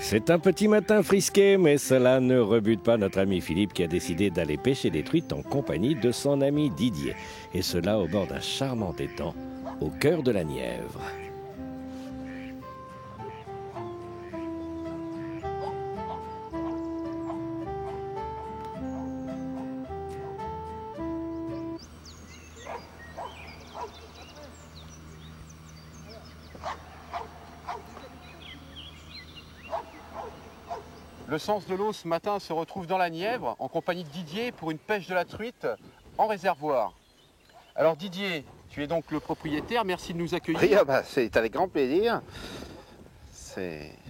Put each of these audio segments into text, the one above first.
C'est un petit matin frisqué, mais cela ne rebute pas notre ami Philippe qui a décidé d'aller pêcher des truites en compagnie de son ami Didier. Et cela au bord d'un charmant étang, au cœur de la Nièvre. Le sens de l'eau ce matin se retrouve dans la Nièvre en compagnie de Didier pour une pêche de la truite en réservoir. Alors Didier, tu es donc le propriétaire, merci de nous accueillir. Oui, c'est avec grand plaisir.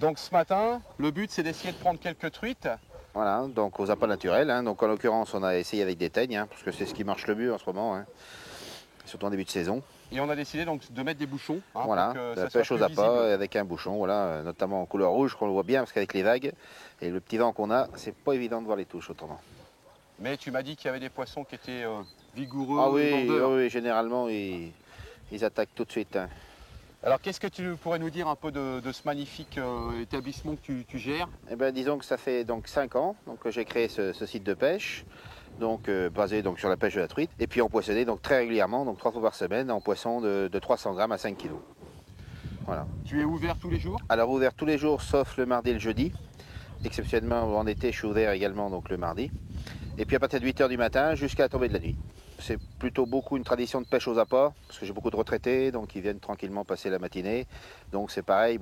Donc ce matin, le but c'est d'essayer de prendre quelques truites. Voilà, donc aux appâts naturels. Donc en l'occurrence, on a essayé avec des teignes, parce que c'est ce qui marche le mieux en ce moment, surtout en début de saison. Et on a décidé donc de mettre des bouchons. Voilà, pour que la ça soit pêche aux plus appâts visible. avec un bouchon, voilà, notamment en couleur rouge, qu'on le voit bien, parce qu'avec les vagues et le petit vent qu'on a, c'est pas évident de voir les touches autrement. Mais tu m'as dit qu'il y avait des poissons qui étaient vigoureux, Ah oui, mordeurs. oui, généralement, ils attaquent tout de suite. Alors qu'est-ce que tu pourrais nous dire un peu de ce magnifique établissement que tu gères? Eh ben, disons que ça fait donc 5 ans que j'ai créé ce site de pêche, basé sur la pêche de la truite, et puis empoissonné donc très régulièrement, donc 3 fois par semaine, en poisson de 300 grammes à 5 kg. Voilà. Tu es ouvert tous les jours? Alors ouvert tous les jours sauf le mardi et le jeudi. Exceptionnellement en été, je suis ouvert également donc le mardi. Et puis à partir de 8 h du matin jusqu'à la tombée de la nuit. C'est plutôt beaucoup une tradition de pêche aux appâts, parce que j'ai beaucoup de retraités, donc ils viennent tranquillement passer la matinée. Donc c'est pareil,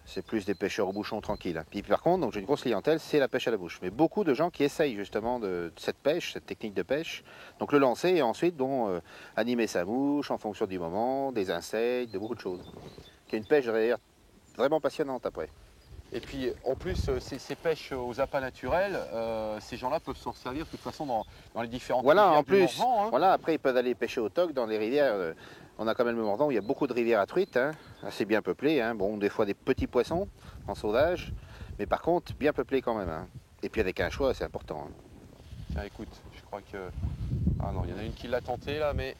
c'est plus des pêcheurs au bouchon tranquilles. Puis par contre, donc j'ai une grosse clientèle, c'est la pêche à la bouche. Mais beaucoup de gens qui essayent justement de cette pêche, cette technique de pêche, donc le lancer et ensuite animer sa mouche en fonction du moment, des insectes, de beaucoup de choses. Qui est une pêche d'ailleurs vraiment passionnante après. Et puis en plus, ces pêches aux appâts naturels, ces gens-là peuvent s'en servir de toute façon dans les différentes Voilà, rivières en plus, du Morvan, voilà, après ils peuvent aller pêcher au toc dans les rivières. On a quand même le Morvan où il y a beaucoup de rivières à truites, assez bien peuplées. Bon, des fois des petits poissons en sauvage, mais par contre bien peuplées quand même. Et puis avec un choix, c'est important. Tiens, écoute, je crois que... Ah non, il y en a une qui l'a tenté là, mais...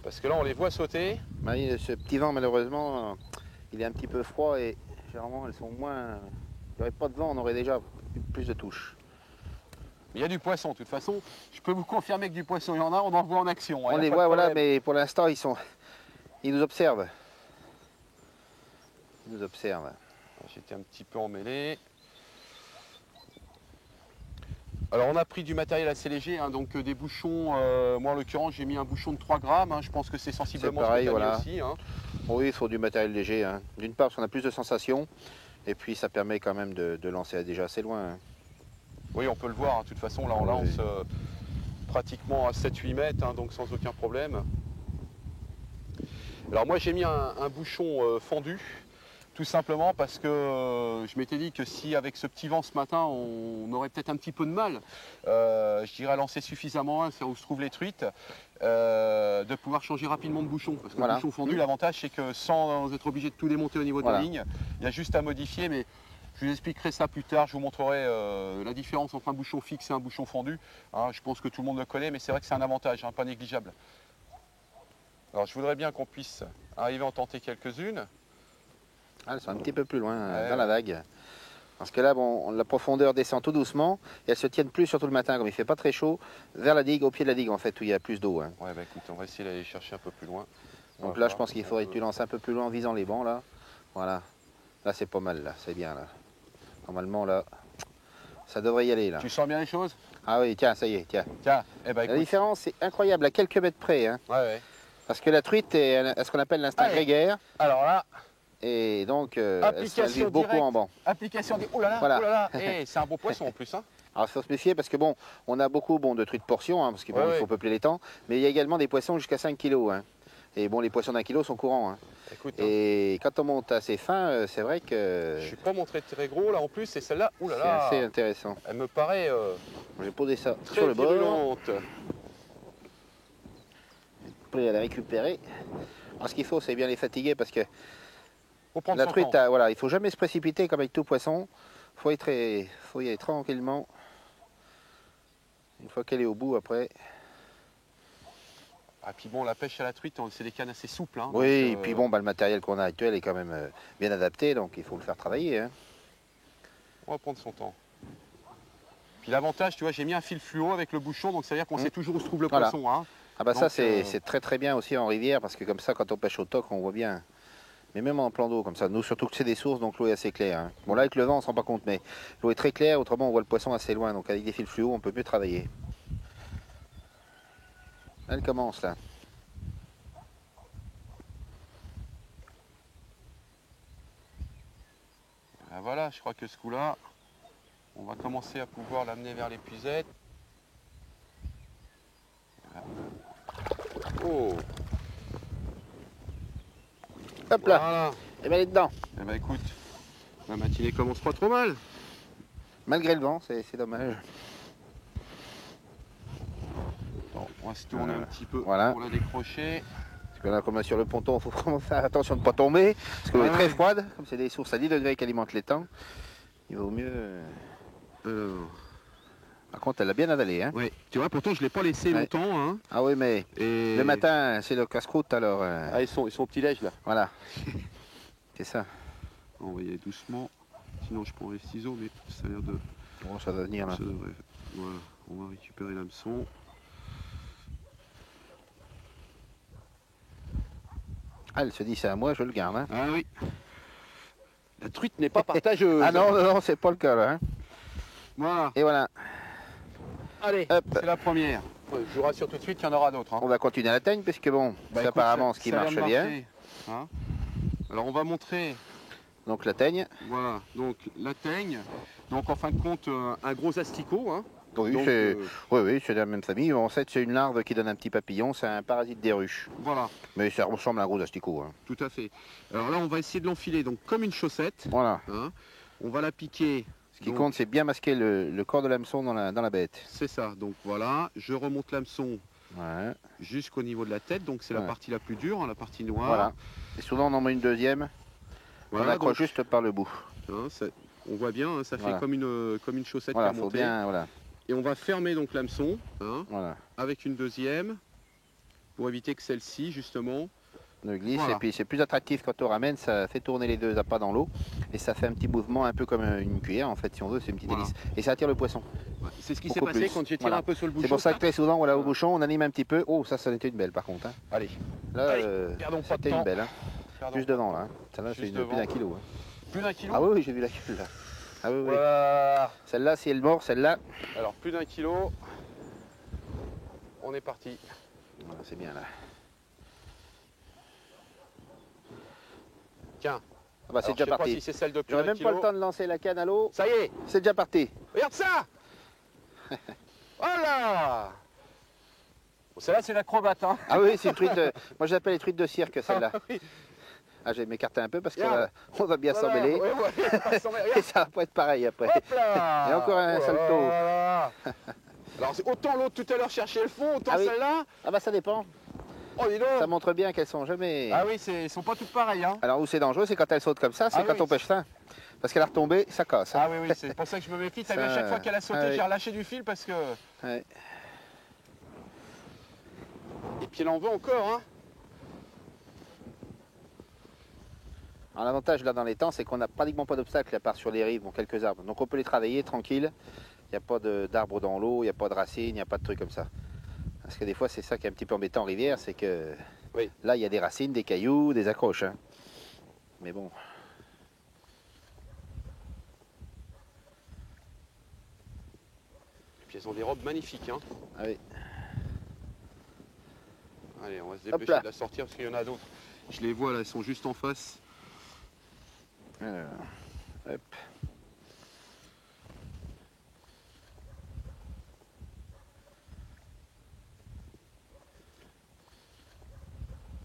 Parce que là, on les voit sauter. Ce petit vent, malheureusement, il est un petit peu froid et généralement elles sont moins... Il n'y aurait pas de vent, on aurait déjà plus de touches. Il y a du poisson, de toute façon. Je peux vous confirmer que du poisson, il y en a, on en voit en action. On les voit, voilà, mais pour l'instant, ils nous observent. Ils nous observent. J'étais un petit peu emmêlé. Alors on a pris du matériel assez léger, donc des bouchons, moi en l'occurrence j'ai mis un bouchon de 3 grammes, je pense que c'est sensiblement pareil, ce que tu as voilà. mis aussi. Oui, il faut du matériel léger. D'une part parce qu'on a plus de sensations, et puis ça permet quand même de lancer déjà assez loin. Oui, on peut le voir, de toute façon là on lance pratiquement à 7-8 mètres, donc sans aucun problème. Alors moi j'ai mis un bouchon fendu, tout simplement parce que je m'étais dit que si avec ce petit vent ce matin on aurait peut-être un petit peu de mal, je dirais à lancer suffisamment c'est où se trouvent les truites, de pouvoir changer rapidement de bouchon. Parce que le bouchon fendu, l'avantage c'est que sans être obligé de tout démonter au niveau de la ligne, il y a juste à modifier, mais je vous expliquerai ça plus tard, je vous montrerai la différence entre un bouchon fixe et un bouchon fendu. Je pense que tout le monde le connaît, mais c'est vrai que c'est un avantage, pas négligeable. Alors je voudrais bien qu'on puisse arriver à en tenter quelques-unes. Elles sont un petit peu plus loin dans la vague. Parce que là, la profondeur descend tout doucement et elles se tiennent plus, surtout le matin, comme il ne fait pas très chaud, vers la digue, au pied de la digue en fait, où il y a plus d'eau. Ouais, écoute, on va essayer d'aller chercher un peu plus loin. Donc là, je pense qu'il faudrait que tu lances un peu plus loin en visant les bancs là. Voilà. Là, c'est pas mal, là, c'est bien là. Normalement, là, ça devrait y aller là. Tu sens bien les choses? Ah oui, tiens, ça y est, tiens. Tiens, écoute. La différence, c'est incroyable, à quelques mètres près. Ouais. Parce que la truite est à ce qu'on appelle l'instinct grégaire. Alors là, et donc, elle vit beaucoup en banc. Application des... Oh là là, voilà. Oh là là. C'est un beau poisson en plus. Alors il faut se méfier parce que on a beaucoup de truites portions, parce qu'il faut peupler les temps, mais il y a également des poissons jusqu'à 5 kg. Et les poissons d'1 kilo sont courants. Écoute, et quand on monte assez fin, c'est vrai que... Je ne suis pas montré très gros là en plus, et celle-là, oh là là, c'est assez intéressant. Elle me paraît j'ai posé ça très sur le bord. virulente. Pour la récupérer. Alors ce qu'il faut, c'est bien les fatiguer parce que la truite, il ne faut jamais se précipiter comme avec tout poisson. Faut y aller tranquillement. Une fois qu'elle est au bout, après. Ah, puis bon, la pêche à la truite, c'est des cannes assez souples. Hein, Oui, donc, et puis bon, bah, le matériel qu'on a actuel est quand même bien adapté, donc il faut le faire travailler. Hein. on va prendre son temps. Puis l'avantage, tu vois, j'ai mis un fil fluo avec le bouchon, donc ça veut dire qu'on sait toujours où se trouve le Voilà. poisson. Hein. Ah bah Donc, ça c'est très très bien aussi en rivière, parce que comme ça, quand on pêche au toc, on voit bien. Mais même en plan d'eau, comme ça. Nous, surtout que c'est des sources, donc l'eau est assez claire. Hein. Bon, là, avec le vent, on se rend pas compte, mais l'eau est très claire, autrement, on voit le poisson assez loin. Donc, avec des fils fluo, on peut mieux travailler. Elle commence, là. ben voilà, je crois que ce coup-là, on va commencer à pouvoir l'amener vers l'épuisette. Oh, Hop là, voilà. et bien elle est dedans. Eh ben écoute, la matinée commence pas trop mal. Malgré le vent, c'est dommage. Bon, on va se tourner un petit peu voilà. pour la décrocher. Parce que là, comme on est sur le ponton, il faut vraiment faire attention de ne pas tomber. Parce que l'eau est très froide, comme c'est des sources à 10 degrés qui alimentent l'étang. Il vaut mieux... Alors, Par contre, elle a bien avalé. Hein. ouais, tu vois, pourtant je l'ai pas laissé longtemps. Hein. Ah oui, mais Et... le matin, c'est le casse-croûte, alors... Ah, ils sont au petit-déj là. Voilà. C'est ça. On va y aller doucement. Sinon, je prends les ciseaux, mais ça a l'air de. Bon, ça va venir là. Ça devrait. Voilà, on va récupérer l'hameçon. Ah, elle se dit c'est à moi, je le garde. Hein. Ah oui. La truite n'est pas partageuse. Ah non, non, non, c'est pas le cas là. Hein. Voilà. Et voilà. Allez, c'est la première. Je vous rassure tout de suite qu'il y en aura d'autres. Hein. On va continuer à la teigne, puisque bon, c'est écoute, apparemment ce qui ça a marche l'air de bien. marcher, hein. Alors on va montrer. Donc la teigne. Voilà, donc la teigne. Donc en fin de compte, un gros asticot. Hein. Oui, Donc, oui, c'est de la même famille. En fait, c'est une larve qui donne un petit papillon, c'est un parasite des ruches. Voilà. Mais ça ressemble à un gros asticot. Hein. Tout à fait. Alors là, on va essayer de l'enfiler donc comme une chaussette. Voilà. Hein. On va la piquer. Ce qui compte, c'est bien masquer le corps de l'hameçon dans la bête. C'est ça. Donc voilà, je remonte l'hameçon Ouais. jusqu'au niveau de la tête. Donc c'est la partie la plus dure, hein, la partie noire. Voilà. Et souvent, on en met une deuxième. Voilà, on accroche donc, juste par le bout. Hein, on voit bien, hein, ça fait comme une chaussette voilà, qui faut remontée. bien, voilà. Et on va fermer donc l'hameçon hein, Voilà. avec une deuxième pour éviter que celle-ci justement Ne glisse. Voilà. Et puis c'est plus attractif quand on ramène, ça fait tourner les deux appâts dans l'eau et ça fait un petit mouvement un peu comme une cuillère en fait si on veut, c'est une petite hélice. Et ça attire le poisson. Ouais, c'est ce qui s'est Beaucoup passé plus. quand j'ai tiré un peu sur le bouchon. C'est pour ça que très souvent voilà, au bouchon on anime un petit peu. Oh ça en était une belle par contre. Hein. Allez, Là perdons pas de c'était temps. une belle. Hein. Perdons Juste pas devant de là. temps. Hein. Celle-là c'est Juste plus d'un devant. kilo. Hein. Plus d'un kilo. Ah oui, oui j'ai vu la queue là. Ah oui, oui. Voilà. Celle-là si elle mord, celle-là. Alors plus d'un kilo. On est parti. Voilà, c'est bien là. Tiens. Ah bah, c'est Alors, déjà je sais parti. pas si c'est celle de plus J'aurais d'un même pas kilo. le temps de lancer la canne à l'eau. Ça y est. C'est déjà parti. Regarde ça. Voilà. Bon, celle-là c'est l'acrobate. Hein. Ah oui, c'est une truite de... Moi j'appelle les truites de cirque celle-là. Ah, oui. Ah, je vais m'écarter un peu parce qu'on Regarde. va bien Voilà, s'emmêler. ouais, ouais, pas s'emmêler. Et ça va pas être pareil après. Hop là. Et encore un salto. Voilà. Alors autant l'autre tout à l'heure cherchait le fond, autant Ah oui. celle-là. Ah bah ça dépend. Oh dis donc. Ça montre bien qu'elles sont jamais... Ah oui, elles sont pas toutes pareilles. Hein. Alors où c'est dangereux, c'est quand elles sautent comme ça, c'est Ah quand oui. on pêche fin. Parce qu'elle a retombé, ça casse. Ah oui, oui, c'est pour ça que je me méfie. T'as vu, à chaque fois qu'elle a sauté, ah oui. j'ai relâché du fil parce que... Ouais. Et puis elle en veut encore. Hein. Alors l'avantage là dans les temps, c'est qu'on n'a pratiquement pas d'obstacles à part sur les rives, bon, quelques arbres. Donc on peut les travailler tranquille. Il n'y a pas d'arbres dans l'eau, il n'y a pas de racines, il n'y a pas de trucs comme ça. Parce que des fois c'est ça qui est un petit peu embêtant en rivière, c'est que Oui. là il y a des racines, des cailloux, des accroches. Hein. Mais bon. Et puis elles ont des robes magnifiques. Hein. Ah oui. Allez, on va se Hop dépêcher là. de la sortir parce qu'il y en a d'autres. Je les vois là, elles sont juste en face. Alors, hop.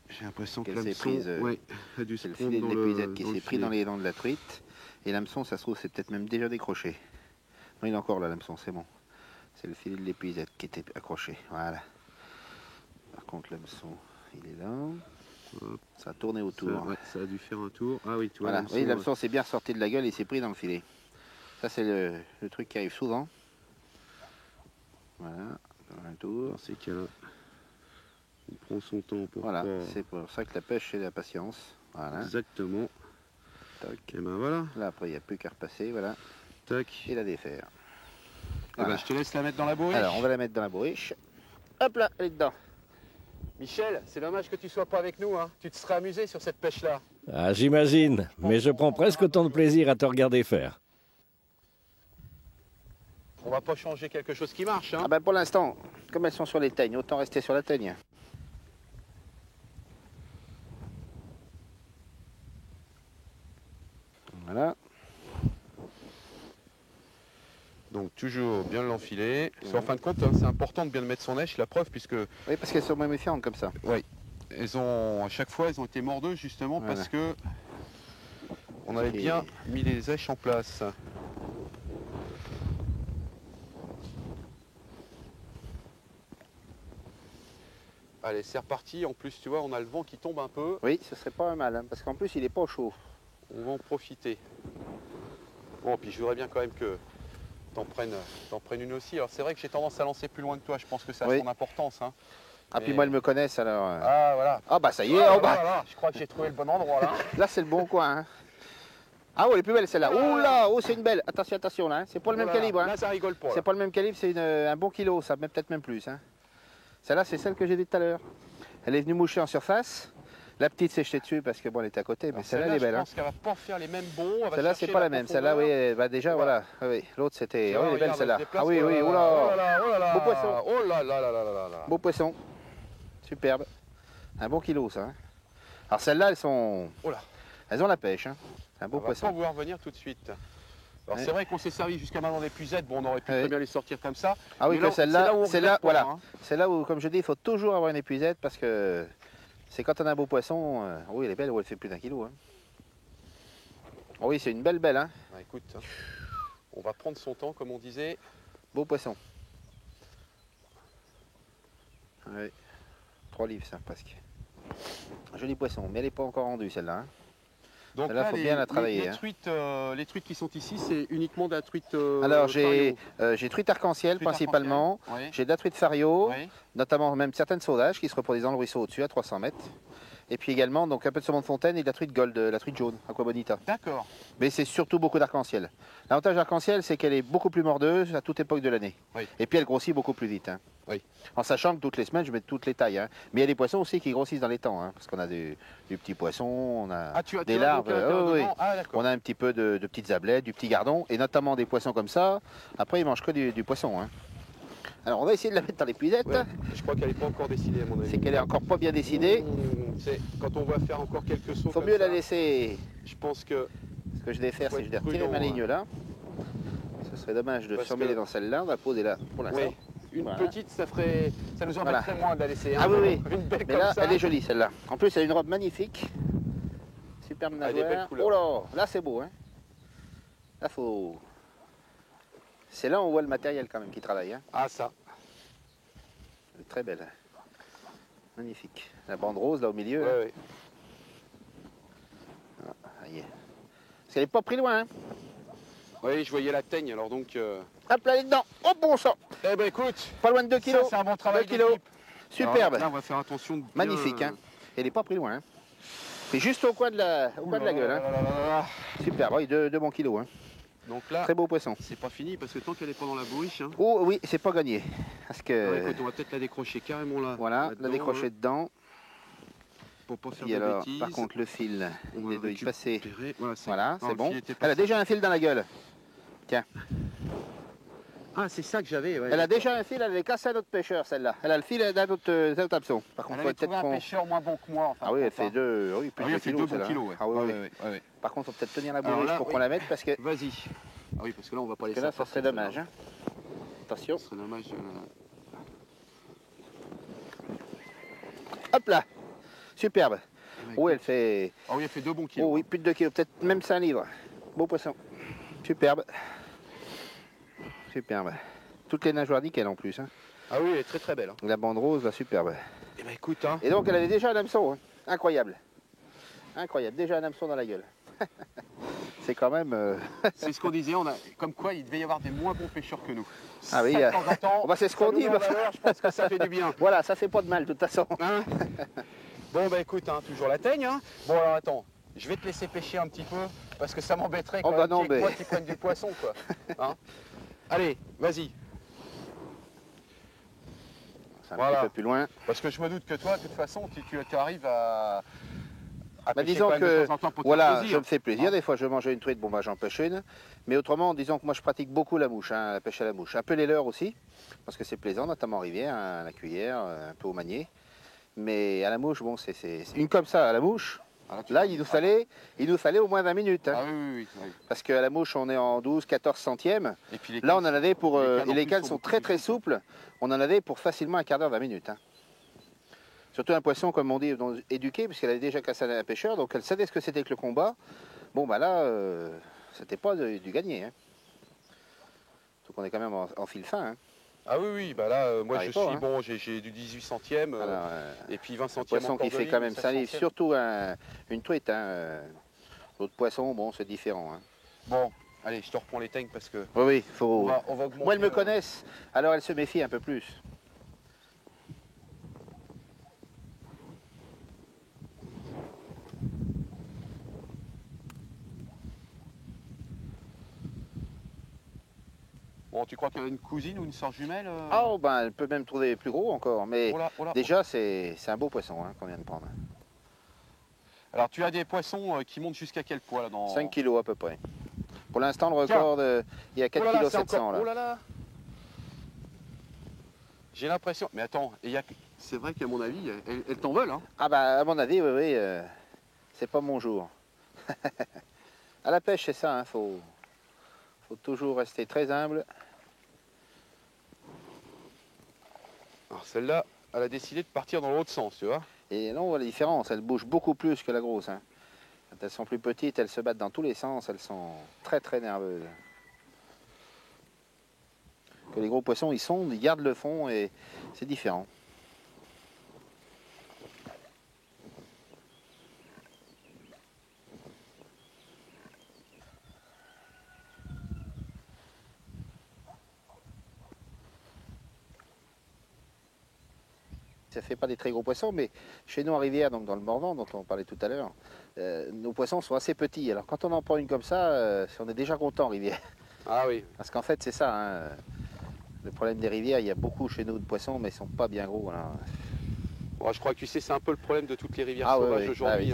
J'ai l'impression que Qu'elle s'est l'hameçon prise, a dû se C'est le prendre filet de dans l'épuisette qui dans le s'est pris filet. dans les dents de la truite. Et l'hameçon, ça se trouve, c'est peut-être même déjà décroché. Non, il est encore là, l'hameçon, c'est bon. C'est le filet de l'épuisette qui était accroché. Voilà. Par contre, l'hameçon, il est là. Hop. Ça a tourné autour. Ça, ouais, ça a dû faire un tour. Ah oui, tu vois. Voilà. Oui, l'hameçon s'est bien sorti de la gueule et s'est pris dans le filet. Ça, c'est le truc qui arrive souvent. Voilà. Un tour. Dans ces cas-là. On prend son temps pour Voilà, pas... c'est pour ça que la pêche, c'est la patience. Voilà. Exactement. Tac. Et ben voilà. Là, après, il n'y a plus qu'à repasser, voilà, Tac. et la défaire. Eh ben, je te laisse la mettre dans la bourriche. Alors, on va la mettre dans la bourriche. Hop là, elle est dedans. Michel, c'est dommage que tu sois pas avec nous, hein. Tu te serais amusé sur cette pêche-là. Ah, j'imagine, mais je prends presque autant de plaisir à te regarder faire. On va pas changer quelque chose qui marche, hein. Ah ben pour l'instant, comme elles sont sur les teignes, autant rester sur la teigne. Voilà. Donc toujours bien l'enfiler. En fin de compte, hein, c'est important de bien le mettre son nèche, la preuve, puisque Oui, parce qu'elles sont méfiantes comme ça. elles ont, à chaque fois, elles ont été mordeuses justement Voilà. parce que on avait bien mis les èches en place. Allez, c'est reparti. En plus, tu vois, on a le vent qui tombe un peu. Oui, ce serait pas mal, hein, parce qu'en plus il est pas chaud. On va en profiter. Bon, puis je voudrais bien quand même que t'en prennes une aussi. Alors c'est vrai que j'ai tendance à lancer plus loin de toi. Je pense que ça a Oui. son importance, hein. Ah puis moi elles me connaissent alors. Ah voilà. Ah bah ça y est, Ah, oh, bah. voilà, je crois que j'ai trouvé le bon endroit là. Là c'est le bon coin. Hein. Ah oui, elle est plus belle celle-là. Oh là, oh c'est une belle. Attention, attention là, hein. C'est pas le même Voilà. calibre. Hein. Là ça rigole pas. C'est Là. pas le même calibre, c'est un bon kilo, ça peut-être même plus. Hein. Celle-là c'est celle que j'ai dit tout à l'heure. Elle est venue moucher en surface. La petite s'est jetée dessus parce que bon elle est à côté, mais Alors, celle-là elle est belle. Je Hein. pense qu'elle va pas faire les mêmes bonds. Elle va Celle-là c'est chercher pas la même. profondeur. Celle-là oui, elle va déjà Voilà. voilà. Oui, l'autre c'était. Tu Ah oui, vois, elle est belle regarde, celle-là. elle se déplace. Ah oui, oui, Oh oula. là là, oh là là. Beau poisson. Oh là là là là là là. Beau poisson. Superbe. Un bon kilo ça. Hein. Alors celles-là elles sont. Oh là. Elles ont la pêche. Hein. Un beau On va poisson. pas vouloir venir tout de suite. Alors Ouais. c'est vrai qu'on s'est servi jusqu'à maintenant des puisettes. Bon, on aurait pu Ouais. très bien les sortir comme ça. Ah oui, Mais que celle-là, où on c'est là, regrette pas, voilà. hein. C'est là où, comme je dis, il faut toujours avoir une épuisette parce que c'est quand on a un beau poisson. Oui, elle est belle, elle fait plus d'un kilo. Hein. Oh oui, c'est une belle belle, hein. Bah, écoute, hein, on va prendre son temps, comme on disait. Beau poisson. Oui. 3 livres, ça, presque. Joli poisson, mais elle n'est pas encore rendue, celle-là. Hein. Donc Là, là, faut bien la travailler, Les, hein. les truites qui sont ici, c'est uniquement de la truite. Alors, j'ai fario. truite arc-en-ciel Truite principalement. arc-en-ciel, J'ai de la truite fario, oui. notamment même certaines saudages qui se reproduisent dans le ruisseau au-dessus à 300 mètres. Et puis également donc un peu de saumon de fontaine et de la truite gold, la truite jaune, aqua bonita. D'accord. Mais c'est surtout beaucoup d'arc-en-ciel. L'avantage d'arc-en-ciel, c'est qu'elle est beaucoup plus mordeuse à toute époque de l'année. Oui. Et puis elle grossit beaucoup plus vite. Hein. Oui. En sachant que toutes les semaines, je mets toutes les tailles. Hein. Mais il y a des poissons aussi qui grossissent dans les temps. Hein, parce qu'on a du petit poisson, on a Ah, tu as des larves. Oui. Ah, d'accord. On a un petit peu de petites ablettes, du petit gardon, et notamment des poissons comme ça. Après, ils mangent que du poisson. Hein. Alors, on va essayer de la mettre dans l'épuisette. Ouais. Je crois qu'elle n'est pas encore décidée, à mon avis. C'est qu'elle est encore pas bien décidée. Quand on va faire encore quelques sauts. Il faut comme mieux ça, la laisser. Je pense que. Ce que je vais faire, Faut c'est que je vais être retirer ma prudent, ligne là. Ce serait dommage de Parce surmêler que- dans celle-là. On va poser là pour l'instant. Ouais. Une Voilà. petite, ça nous Voilà. embêterait moins de la laisser. Hein. Ah oui, oui. Une belle Mais comme là, ça. elle est jolie celle-là. En plus, elle a une robe magnifique. Superbe Ah, des belles nageoire. couleurs. Oh là, là c'est beau. Hein. Là, faut. C'est là où on voit le matériel quand même qui travaille. Hein. Ah, ça. Elle est très belle. Magnifique. La bande rose là au milieu. Ouais, Hein. ouais. Ah, y est. Parce qu'elle n'est pas pris loin. Hein. Oui, je voyais la teigne, alors donc. Hop là, elle est dedans. Oh bon sang. Eh ben écoute, Pas loin de 2 ça kilos. c'est un bon travail 2 kilos. d'équipe. Superbe. Alors, là, on va faire attention de bien- Magnifique. Hein. Elle n'est pas pris loin. Hein. C'est juste au coin de la, gueule. Hein. Superbe. Oui, 2 bons kilos. Hein. Donc là, Très beau poisson. c'est pas fini parce que tant qu'elle est pas dans la bourriche, hein, Oh oui, c'est pas gagné. Parce que. alors, écoute, on va peut-être la décrocher carrément là. Voilà, la là-dedans, décrocher hein, dedans. pour pas faire Et de alors, bêtises. par contre, le fil, on il va est de y passer. récupérer. Voilà, Voilà, non, c'est le bon. fil était Elle a passé. déjà un fil dans la gueule. Ah, c'est ça que j'avais. Ouais, Elle a d'accord. déjà un fil, elle est cassée à notre pêcheur, celle-là. Elle a le fil d'un autre hameçon. Par Elle contre, avait faut trouvé peut-être un qu'on. pêcheur moins bon que moi. Enfin, Ah oui, elle enfin. fait deux. Oui, plus Ah oui, de elle fait 2 kilos, bons celle-là. kilos. Ouais. Ah oui, Ouais, oui. ouais, ouais, ouais. Par contre, faut peut-être tenir la Alors bourriche là, pour oui. qu'on la mette parce que, Vas-y. Ah oui, parce que là, on va pas laisser là, ça serait partir, dommage. celle-là. Hein. Attention. Ce serait dommage. Hop là. Superbe. Oh, elle fait. Ah oui, elle fait 2 bons kilos. Oh oui, plus de 2 kilos, peut-être même 5 livres. Beau poisson. Superbe. Superbe. Toutes les nageoires nickel en plus. Hein. Ah oui, elle est très très belle. Hein. La bande rose, là, superbe. Eh ben écoute, hein. Et donc, elle avait déjà un hameçon. Hein. Incroyable. Incroyable. Déjà un hameçon dans la gueule. c'est quand même... C'est ce qu'on disait, comme quoi il devait y avoir des moins bons pêcheurs que nous. Ah oui, Ça, de temps en temps, bah, c'est ce qu'on ça nous dit. met en valeur, je pense que ça fait du bien. Voilà, ça fait pas de mal de toute façon. Hein. Bon bah écoute, hein, toujours la teigne. Hein. Bon alors attends, je vais te laisser pêcher un petit peu, parce que ça m'embêterait quand même qu'il y ait que moi qui prenne du poisson, quoi. Hein. Allez, vas-y. C'est un petit peu plus loin. Parce que je me doute que toi, de toute façon, tu arrives à pêcher disons quand même que, de temps en temps pour te voilà, faire plaisir. je me fais plaisir. Hein. Des fois, je mange une truite, bon bah j'en pêche une. Mais autrement, disons que moi je pratique beaucoup la mouche, hein, la pêche à la mouche. Un peu les leurres aussi, parce que c'est plaisant, notamment en rivière, hein, à la cuillère, un peu au manier. Mais à la mouche, bon, c'est une comme ça, à la mouche. Là, il nous fallait au moins 20 minutes. Hein. Ah oui. Parce qu'à la mouche, on est en 12-14 centièmes. Et puis Là, on en avait pour... et les cannes cannes sont très souples. On en avait pour facilement un quart d'heure, 20 minutes. Hein. Surtout un poisson, comme on dit, éduqué, puisqu'elle avait déjà cassé un pêcheur, donc elle savait ce que c'était que le combat. Bon, bah là, c'était pas du gagné. Hein. Donc on est quand même en fil fin. Hein. Ah oui, bah là, moi je suis hein. bon, j'ai du 18 centièmes, et puis 20 centièmes. Un poisson qui fait quand même 5 livres, surtout une truite. Hein. L'autre poisson, bon, c'est différent. Hein. Bon, allez, je te reprends les teignes parce que... Oui, faut... on va augmenter. Moi, elles me connaissent, alors elles se méfient un peu plus. Bon, tu crois qu'il y a une cousine ou une sœur jumelle Ah, oh, ben, elle peut même trouver plus gros encore, mais déjà, c'est un beau poisson hein, qu'on vient de prendre. Alors, tu as des poissons qui montent jusqu'à quel poids là dans... 5 kilos à peu près. Pour l'instant, le record, il y a 4 kg 700 là. Oh là là. J'ai l'impression... Mais attends, c'est vrai qu'à mon avis, elles t'en veulent. Hein. Ah bah, à mon avis, oui, c'est pas mon jour. À la pêche, c'est ça, hein, faut toujours rester très humble. Alors celle-là, elle a décidé de partir dans l'autre sens, tu vois. Et là, on voit la différence, elles bougent beaucoup plus que la grosse. Hein. Quand elles sont plus petites, elles se battent dans tous les sens, elles sont très nerveuses. Que les gros poissons, ils gardent le fond et c'est différent. Ça fait pas des très gros poissons, mais chez nous en rivière, donc dans le Morvan, dont on parlait tout à l'heure, nos poissons sont assez petits. Alors quand on en prend une comme ça, on est déjà content en rivière. Ah oui. Parce qu'en fait, c'est ça. Hein, le problème des rivières, il y a beaucoup chez nous de poissons, mais ils sont pas bien gros. Hein. Bon, je crois que tu sais, c'est un peu le problème de toutes les rivières sauvages aujourd'hui.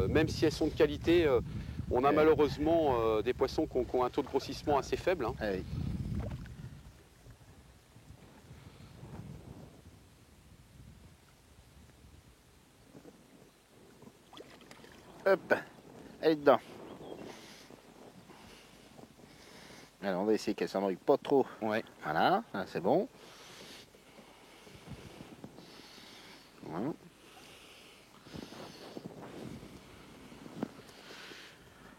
Même si elles sont de qualité, on a malheureusement des poissons qui ont un taux de grossissement assez faible. Hein. Oui. Hop, elle est dedans. Alors on va essayer qu'elle s'ennuie pas trop. Ouais. Voilà, c'est bon. Voilà.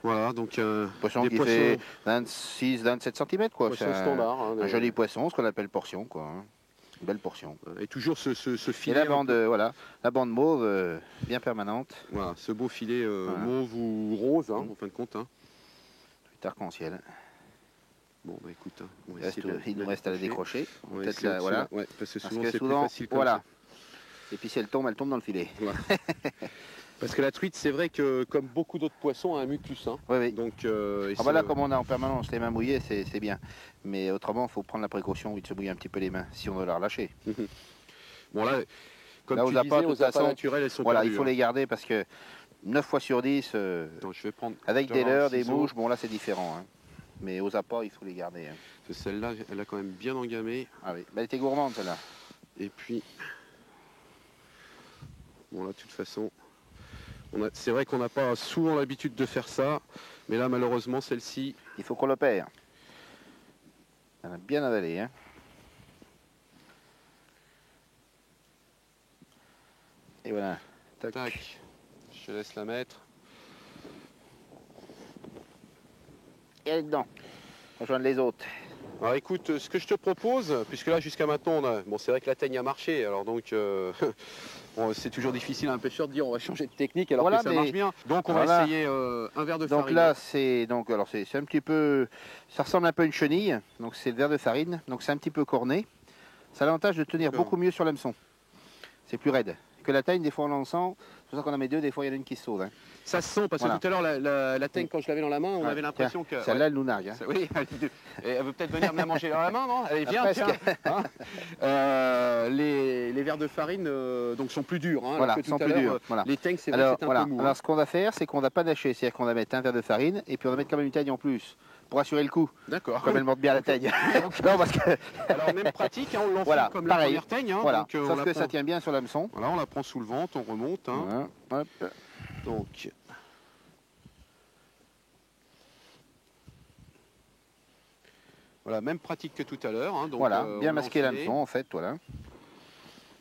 Voilà, donc Poisson qui fait 26-27 cm quoi. Poisson standard. Hein, un joli poisson, ce qu'on appelle portion quoi. Hein. Une belle portion. Et toujours ce filet. Et la bande, voilà, la bande mauve bien permanente. Voilà, ce beau filet mauve ou rose, hein, en fin de compte. Hein. Arc-en-ciel. Bon bah écoute, hein, il nous reste à la décrocher. Peut-être là, voilà. Ouais, parce que souvent c'est plus facile comme voilà. ça. Et puis si elle tombe dans le filet. Voilà. Parce que la truite, c'est vrai que comme beaucoup d'autres poissons, a un mucus. Hein. Oui. Donc, voilà, comme on a en permanence les mains mouillées, c'est bien. Mais autrement, il faut prendre la précaution de se mouiller un petit peu les mains si on veut la relâcher. Bon là, comme là, tu disais, aux appâts naturels, elles sont voilà, perdues, il faut les garder parce que 9 fois sur 10, attends, je vais prendre, avec des leurres, des mouches, bon là c'est différent. Hein. Mais aux appâts, il faut les garder. Hein. Celle-là, elle a quand même bien engamé. Ah oui, elle était gourmande celle-là. Et puis, bon là, de toute façon, c'est vrai qu'on n'a pas souvent l'habitude de faire ça, mais là, malheureusement, celle-ci... Il faut qu'on l'opère. Elle a bien avalé. Hein. Et voilà. Tac. Tac. Je te laisse la mettre. Et elle est dedans. Rejoindre les autres. Alors écoute, ce que je te propose, puisque là jusqu'à maintenant, bon, c'est vrai que la teigne a marché, alors donc bon, c'est toujours difficile à un pêcheur de dire on va changer de technique alors Voilà, que ça mais marche bien. Donc on va voilà. essayer un verre de Donc farine. là, c'est un petit peu, ça ressemble un peu à une chenille. Donc c'est le verre de farine. Donc c'est un petit peu corné. Ça a l'avantage de tenir D'accord. beaucoup mieux sur l'hameçon. C'est plus raide. Que la teigne, des fois on l'en sent. C'est pour ça qu'on en met deux, des fois il y en a une qui se sauve. Hein. Ça se sent parce que Voilà. tout à l'heure la teigne quand je l'avais dans la main, on avait l'impression que. Celle-là, elle nous nargue. Hein. Oui, elle veut peut-être venir me la manger dans la main, non? Allez, viens, Presque. tiens. Hein les verres de farine donc sont plus durs. Hein, Voilà, alors que sont tout à plus l'heure, durs. Voilà. Les teignes, c'est vrai Alors, que c'est un voilà. peu mou. Alors Hein. ce qu'on va faire, c'est qu'on va panacher. C'est-à-dire qu'on va mettre un verre de farine et puis on va mettre quand même une teigne en plus. Pour assurer le coup. D'accord. Comme elle monte bien la teigne. Non, parce que... Alors même pratique, hein, on l'enfile Voilà, comme pareil. la première teigne. Hein, Voilà. donc, on Sauf la que prend... ça tient bien sur l'hameçon. Voilà, on la prend sous le ventre, on remonte. Hein. Voilà. Hop. Donc... Voilà, même pratique que tout à l'heure. Hein, donc, Voilà, bien on l'a masquer enfilé. l'hameçon en fait, voilà.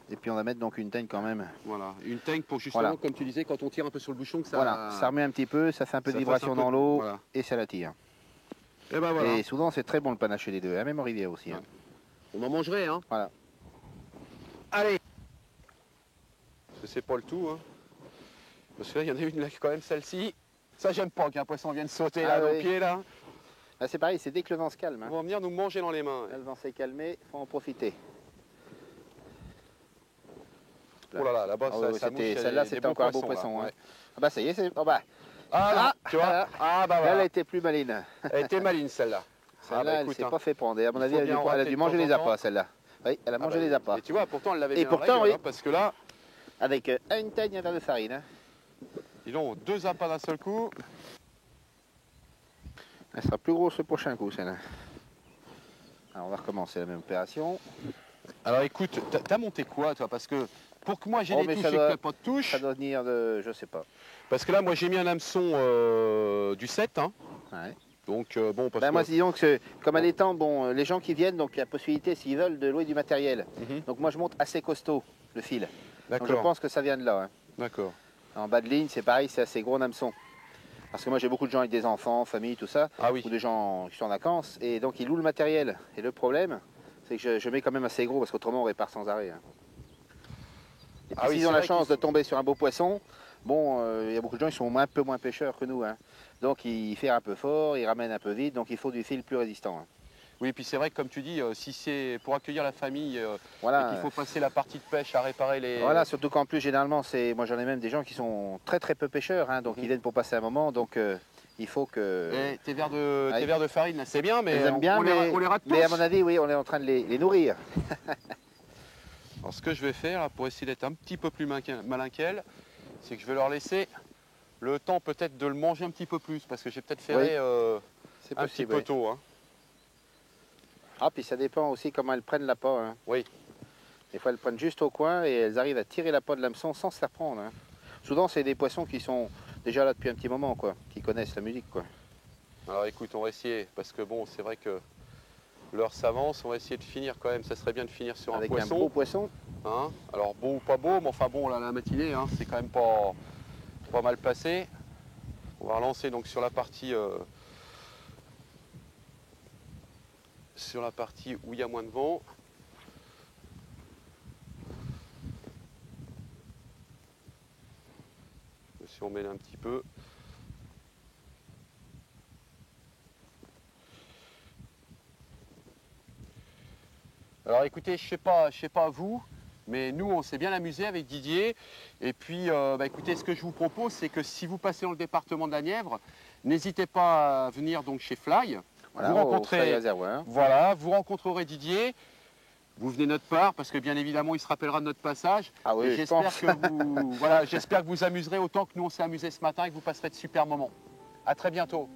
Et puis on va mettre donc une teigne quand même. Voilà, une teigne pour justement, Voilà. comme tu disais, quand on tire un peu sur le bouchon, que ça... Voilà, ça remet un petit peu, ça fait un peu de ça vibration fasse un peu dans de- l'eau voilà. et ça l'attire. Et ben voilà, Et souvent c'est très bon le panaché des deux, hein, même en rivière aussi. Hein. on en mangerait. Hein. Voilà. Allez. Parce que c'est pas le tout. Hein. Parce que là, il y en a une là, quand même, celle-ci. Ça, j'aime pas qu'un poisson vienne sauter là, Ah dans oui. le pied là. Là, c'est pareil, c'est dès que le vent se calme. Ils Hein. vont venir nous manger dans les mains. Là, le vent s'est calmé, faut en profiter. Oh là là, là-bas, Ah ça, ouais, ça mouche, il y a celle-là, des c'était beaux encore un beau poissons, poisson. là, Hein. ouais. Ah bah ça y est, c'est... Oh bah. Ah là, tu vois. Là, Ah bah là, voilà. elle a été plus maline. Elle était maligne celle-là. Celle-là, Ah bah elle écoute, s'est hein. pas fait prendre. Et à mon Il avis, faut elle a bien dû rater manger de temps les en temps. appâts, celle-là. Oui, elle a Ah mangé bah, les appâts. Et tu vois, pourtant, elle l'avait Et bien pourtant, en règle, oui. hein, parce que là, Avec une teigne et un verre de farine. Hein. ils ont 2 appâts d'un seul coup. Elle sera plus grosse le prochain coup, celle-là. Alors, on va recommencer la même opération. Alors écoute, t'as monté quoi toi? Parce que pour que moi j'ai Oh, des mais touches ça et que doit- t'as pas de touches. Ça doit venir de... je sais pas. Parce que là, moi j'ai mis un hameçon du 7. Hein. Ouais. Donc bon, parce Ben, que... moi, disons que comme à l'étang, bon, les gens qui viennent, donc il y a possibilité, s'ils veulent, de louer du matériel. Mhm. Donc moi, je monte assez costaud, le fil. Donc je D'accord, pense que ça vient de là. Hein. d'accord. En bas de ligne, c'est pareil, c'est assez gros en hameçon. Parce que moi, j'ai beaucoup de gens avec des enfants, famille, tout ça, Ah oui, ou des gens qui sont en vacances, et donc ils louent le matériel. Et le problème, c'est que je mets quand même assez gros, parce qu'autrement, on répare sans arrêt. Hein. Et puis Ah oui, s'ils c'est ont la vrai chance qu'il de tomber sur un beau poisson, bon, il y a beaucoup de gens qui sont un peu moins pêcheurs que nous. Hein. Donc ils ferrent un peu fort, ils ramènent un peu vite, donc il faut du fil plus résistant. Hein. oui, puis c'est vrai que comme tu dis, si c'est pour accueillir la famille et Voilà. qu'il faut passer la partie de pêche à réparer les... Voilà, surtout qu'en plus, généralement, moi j'en ai même des gens qui sont très très peu pêcheurs, hein, donc Mhm. ils viennent pour passer un moment, donc il faut que... Et tes verres de, Ouais. tes verres de farine, là, c'est bien, mais Ils aiment bien, on les rate tous. mais à mon avis, oui, on est en train de les nourrir. Alors ce que je vais faire, là, pour essayer d'être un petit peu plus malin qu'elle, c'est que je vais leur laisser le temps peut-être de le manger un petit peu plus, parce que j'ai peut-être ferré C'est un petit possible. peu Oui. tôt. Hein. Ah, puis ça dépend aussi comment elles prennent l'appât. Hein. Oui. Des fois, elles prennent juste au coin et elles arrivent à tirer l'appât de l'hameçon sans se faire prendre. Hein. Souvent, c'est des poissons qui sont déjà là depuis un petit moment, quoi, qui connaissent la musique, quoi. Alors écoute, on va essayer, parce que bon, c'est vrai que l'heure s'avance, on va essayer de finir quand même, ça serait bien de finir sur Avec un un poisson. beau poisson. Hein. Alors beau ou pas beau, mais enfin bon, là, la matinée, hein, c'est quand même pas mal passé. On va relancer donc sur la partie où il y a moins de vent. Si on mêle un petit peu. Alors écoutez, je sais pas vous, mais nous on s'est bien amusé avec Didier. Et puis écoutez, ce que je vous propose, c'est que si vous passez dans le département de la Nièvre, n'hésitez pas à venir donc chez Fly. Voilà, Vous au rencontrez- Fly Réservoir. Voilà, vous rencontrerez Didier. Vous venez de notre part parce que bien évidemment il se rappellera de notre passage. Ah oui, Et je j'espère pense. que vous, voilà, j'espère que vous amuserez autant que nous on s'est amusé ce matin et que vous passerez de super moments. À très bientôt.